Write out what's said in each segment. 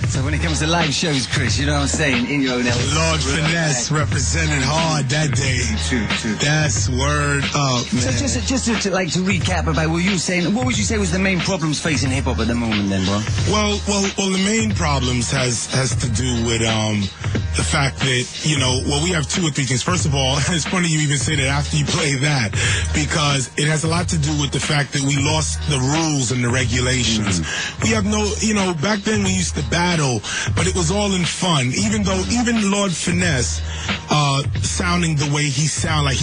So when it comes to live shows, Chris, you know what I'm saying, in your own element. Lord Finesse represented hard that day. True. That's word up, man. So just to recap about what you were saying, what would you say was the main problems facing hip hop at the moment, then, bro? Well, the main problems has to do with the fact that, you know, well, we have two or three things. First of all, it's funny you even say that after you play that, because it has a lot to do with the fact that we lost the rules and the regulations. We have no, you know, back then we used to battle, but it was all in fun. Even Lord Finesse, sounding the way he sound like,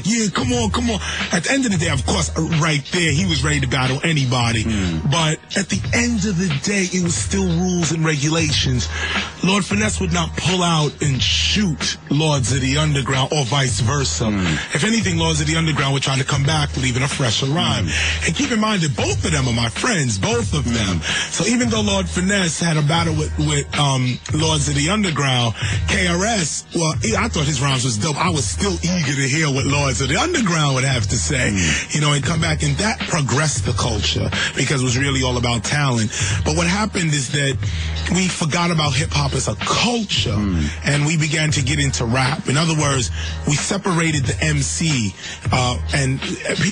yeah, come on. At the end of the day, of course, right there, he was ready to battle anybody. But at the end of the day, it was still rules and regulations. Lord Finesse would not pull out and shoot Lords of the Underground or vice versa. If anything, Lords of the Underground would try to come back, leaving a fresher rhyme. And keep in mind that both of them are my friends, both of them. So even though Lord Finesse had a battle with Lords of the Underground, KRS, well, I thought his rhymes was dope. I was still eager to hear what Lords of the Underground would have to say, you know, and come back, and that progressed the culture because it was really all about talent. But what happened is that we forgot about hip hop as a culture, and we began to get into rap. In other words, we separated the MC, and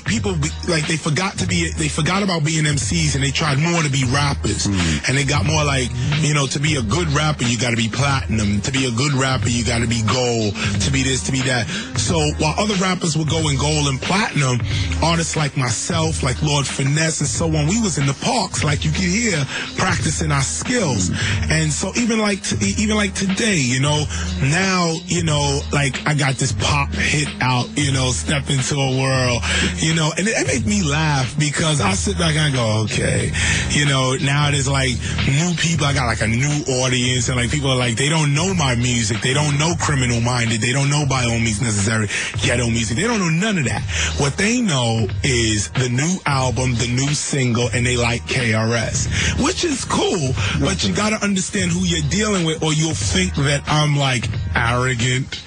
people they forgot about being MCs, and they tried more to be rappers, and they got more like, you know, to be a good rapper you got to be platinum, to be a good rapper you got to be gold, to be this, to be that. So while other rappers were going gold and platinum, artists like myself, like Lord Finesse and so on, we was in the parks, like you can hear, practicing our skills. And so even like today, you know, now, you know, like I got this pop hit out, you know, Step Into a World, you know, and it made me laugh because I sit back and I go, okay, you know, now there's like new people, I got like a new audience, and like people are like, they don't know my music, they don't know Criminal Minded, they don't know By All Means Necessary, Ghetto Music, they don't know none of that. What they know is the new album, the new single, and they like KRS, which is cool, but you gotta understand who you're dealing with, or you'll think that I'm like arrogant,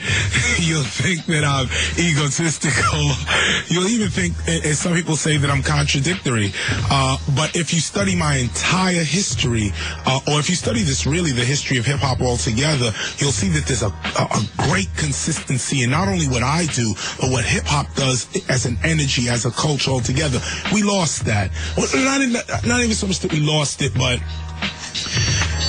you'll think that I'm egotistical, you'll even think, as some people say, that I'm contradictory. But if you study my entire history, or if you study the history of hip-hop altogether, you'll see that there's a great consistency in not only what I do, but what hip-hop does as an energy, as a culture altogether. We lost that. Well, not even so much that we lost it, but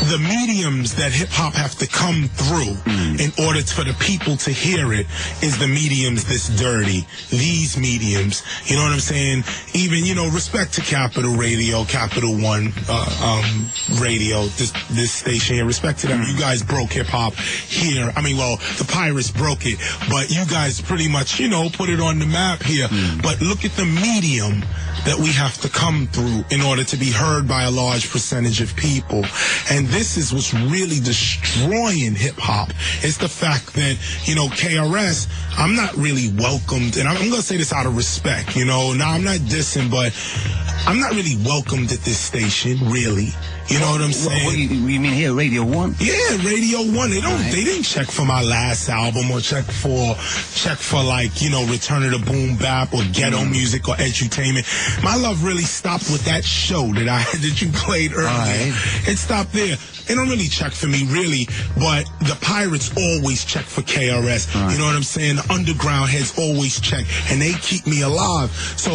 the mediums that hip-hop have to come through in order for the people to hear it is the mediums this dirty. These mediums, you know what I'm saying? Even, you know, respect to Capital Radio, Capital One Radio, this station here. Respect to them. You guys broke hip-hop here. I mean, well, the Pirates broke it, but you guys pretty much, you know, put it on the map here. But look at the medium that we have to come through in order to be heard by a large percentage of people. And this is what's really destroying hip-hop. It's the fact that, you know, KRS, I'm not really welcomed, and I'm going to say this out of respect, you know. Now, I'm not dissing, but I'm not really welcomed at this station, really. You know what I'm saying? What you mean here, Radio 1? Yeah, Radio 1. They didn't check for my last album or check for like, you know, Return of the Boom Bap or Ghetto Music or Edutainment. My love really stopped with that show that you played earlier. Right. It stopped there. They don't really check for me, really, but the Pirates always check for KRS. Right. You know what I'm saying? The underground heads always check, and they keep me alive. So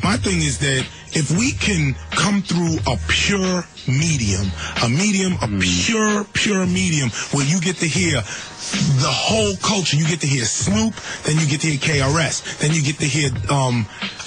my thing is that if we can come through a pure medium, a pure medium, where you get to hear the whole culture, you get to hear Snoop, then you get to hear KRS, then you get to hear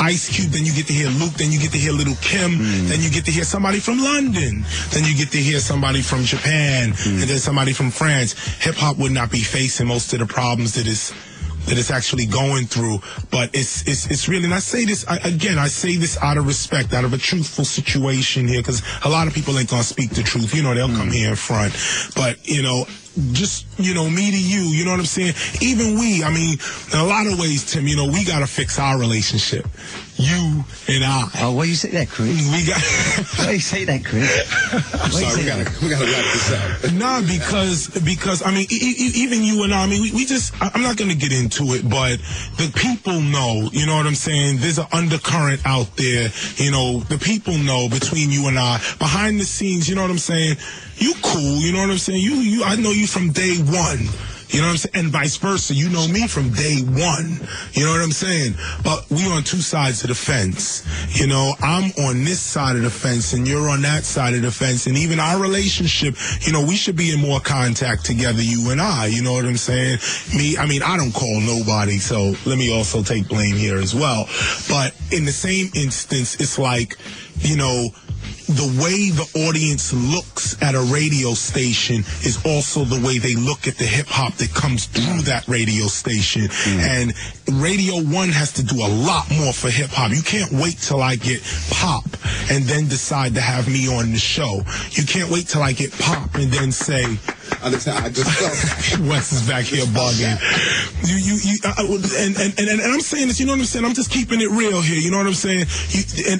Ice Cube, then you get to hear Luke, then you get to hear Little Kim, then you get to hear somebody from London, then you get to hear somebody from Japan, and then somebody from France. Hip-hop would not be facing most of the problems that it's actually going through. But it's really, and I say this, I say this out of respect, out of a truthful situation here, because a lot of people ain't gonna speak the truth. You know, they'll come here in front. But, you know, just, you know, me to you, you know what I'm saying? Even we, I mean, in a lot of ways, Tim, you know, we got to fix our relationship. You and I. Oh, why you say that, Chris? We got. Why you say that, Chris? I'm sorry, we gotta wrap this up. Nah, because I mean, even you and I mean, we just, I'm not gonna get into it, but the people know, you know what I'm saying? There's an undercurrent out there, you know, the people know between you and I, behind the scenes, you know what I'm saying? you cool, you know what I'm saying? I know you from day one. You know what I'm saying? And vice versa. You know me from day one. You know what I'm saying? But we on two sides of the fence. You know, I'm on this side of the fence and you're on that side of the fence. And even our relationship, you know, we should be in more contact together, you and I. You know what I'm saying? I don't call nobody, so let me also take blame here as well. But in the same instance, it's like, you know, the way the audience looks at a radio station is also the way they look at the hip-hop that comes through that radio station. And Radio 1 has to do a lot more for hip-hop. You can't wait till I get pop and then decide to have me on the show. You can't wait till I get pop and then say, I just felt Wes is back here bugging. And I'm saying this, you know what I'm saying? I'm just keeping it real here, you know what I'm saying?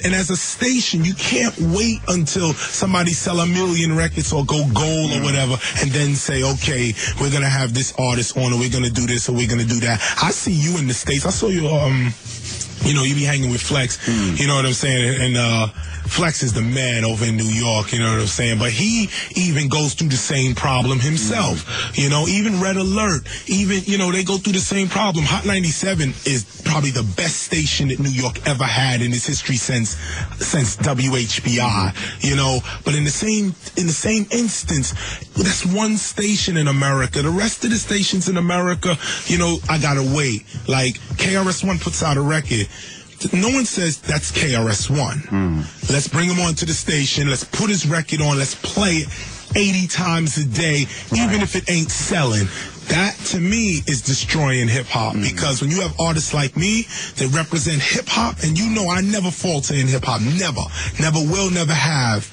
And as a station, you can't wait until somebody sell 1 million records or go gold or whatever, and then say, okay, we're gonna have this artist on, or we're gonna do this, or we're gonna do that. I see you in the States. I saw you, you know, you be hanging with Flex, you know what I'm saying? And Flex is the man over in New York, you know what I'm saying? But he even goes through the same problem himself. You know, even Red Alert, even, you know, they go through the same problem. Hot 97 is probably the best station that New York ever had in its history since WHBI, you know. But in the same instance, that's one station in America. The rest of the stations in America, you know, I gotta wait. Like, KRS One puts out a record. No one says that's KRS-One. Let's bring him onto the station. Let's put his record on. Let's play it 80 times a day, even if it ain't selling. That, to me, is destroying hip-hop. Because when you have artists like me that represent hip-hop, and you know I never falter in hip-hop. Never. Never will, never have.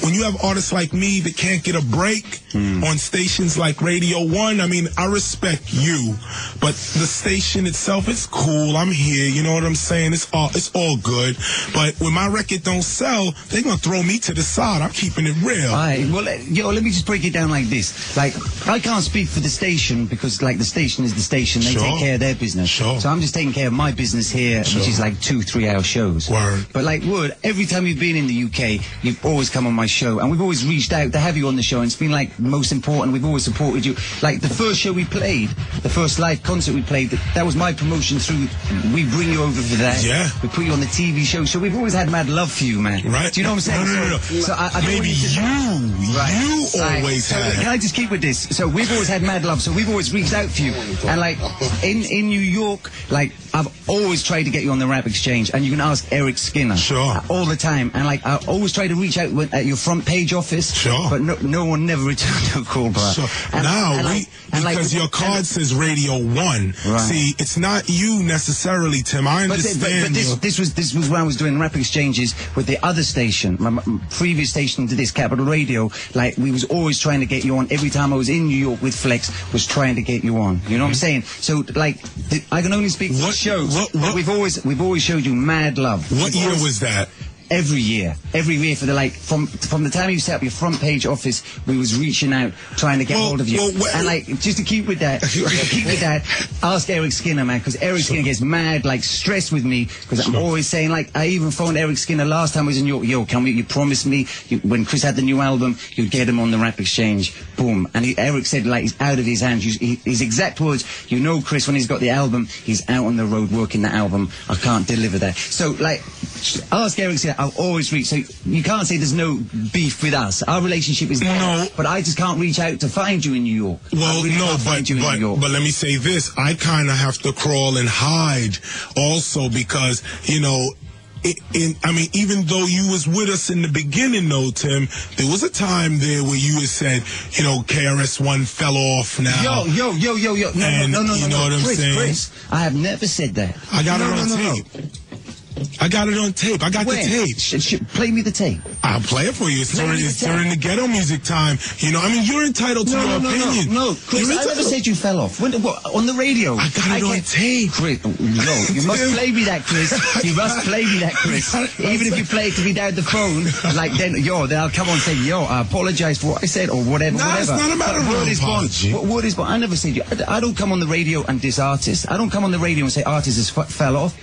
When you have artists like me that can't get a break on stations like Radio 1, I mean, I respect you. But the station itself, it's cool. I'm here. You know what I'm saying? It's all good. But when my record don't sell, they're going to throw me to the side. I'm keeping it real. All right. Well, let me just break it down like this. Like, I can't speak for the station, because like the station is the station, they take care of their business. So I'm just taking care of my business here, which is like 2-3 hour shows. But like Wood, every time you've been in the UK, you've always come on my show, and we've always reached out to have you on the show, and it's been like most important. We've always supported you. Like the first show we played, the first live concert we played, that was my promotion through. We bring you over for that. Yeah. We put you on the TV show, so we've always had mad love for you, man. Right. Do you know what I'm saying? No. So I maybe you always had. Can I just keep with this? So we've always had mad love, so we've always reached out for you. And like in New York, like I've always tried to get you on the Rap Exchange, and you can ask Eric Skinner all the time. And like I always try to reach out at your front page office, but no one never returned a call, bro. Because your card says Radio 1. See, it's not you necessarily, Tim. I understand. But this was when I was doing Rap Exchanges with the other station, my previous station to this, Capital Radio. Like we was always trying to get you on. Every time I was in New York with Flex, was trying to get you on. You know what I'm saying? So like I can only speak for shows. But we've always showed you mad love. What year was that? Every year for the like from the time you set up your front page office, we was reaching out trying to get hold of you. And like just to keep with that, ask Eric Skinner, man, because Eric Skinner gets mad, like stressed with me, because I'm always saying, like, I even phoned Eric Skinner last time I was in New York. Yo, you promised me when Chris had the new album, you'd get him on the Rap Exchange. Boom. And Eric said, like, he's out of his hands. His exact words, you know, Chris, when he's got the album, he's out on the road working the album. I can't deliver that. So like, ask Eric Skinner. I'll always reach. So you can't say there's no beef with us. Our relationship is there, but I just can't reach out to find you in New York. Well, but let me say this. I kind of have to crawl and hide also because, you know, I mean, even though you was with us in the beginning, though, Tim, there was a time there where you had said, you know, KRS-One fell off now. Yo. No. You know what I'm saying? Chris, I have never said that. I got it on tape. I got it on tape. I got the tape. Play me the tape. I'll play it for you. It's during the ghetto music time. You know, I mean, you're entitled to your opinion. No, Chris, I never said you fell off. What, on the radio? I got it on tape. Chris, you must play me that, Chris. You must play me that, Chris. Even if you play it to me down the phone, like then I'll come on and say, I apologize for what I said or whatever. No, it's not a matter of apology. Word is born. I never said you. I don't come on the radio and diss artists. I don't come on the radio and say artists fell off.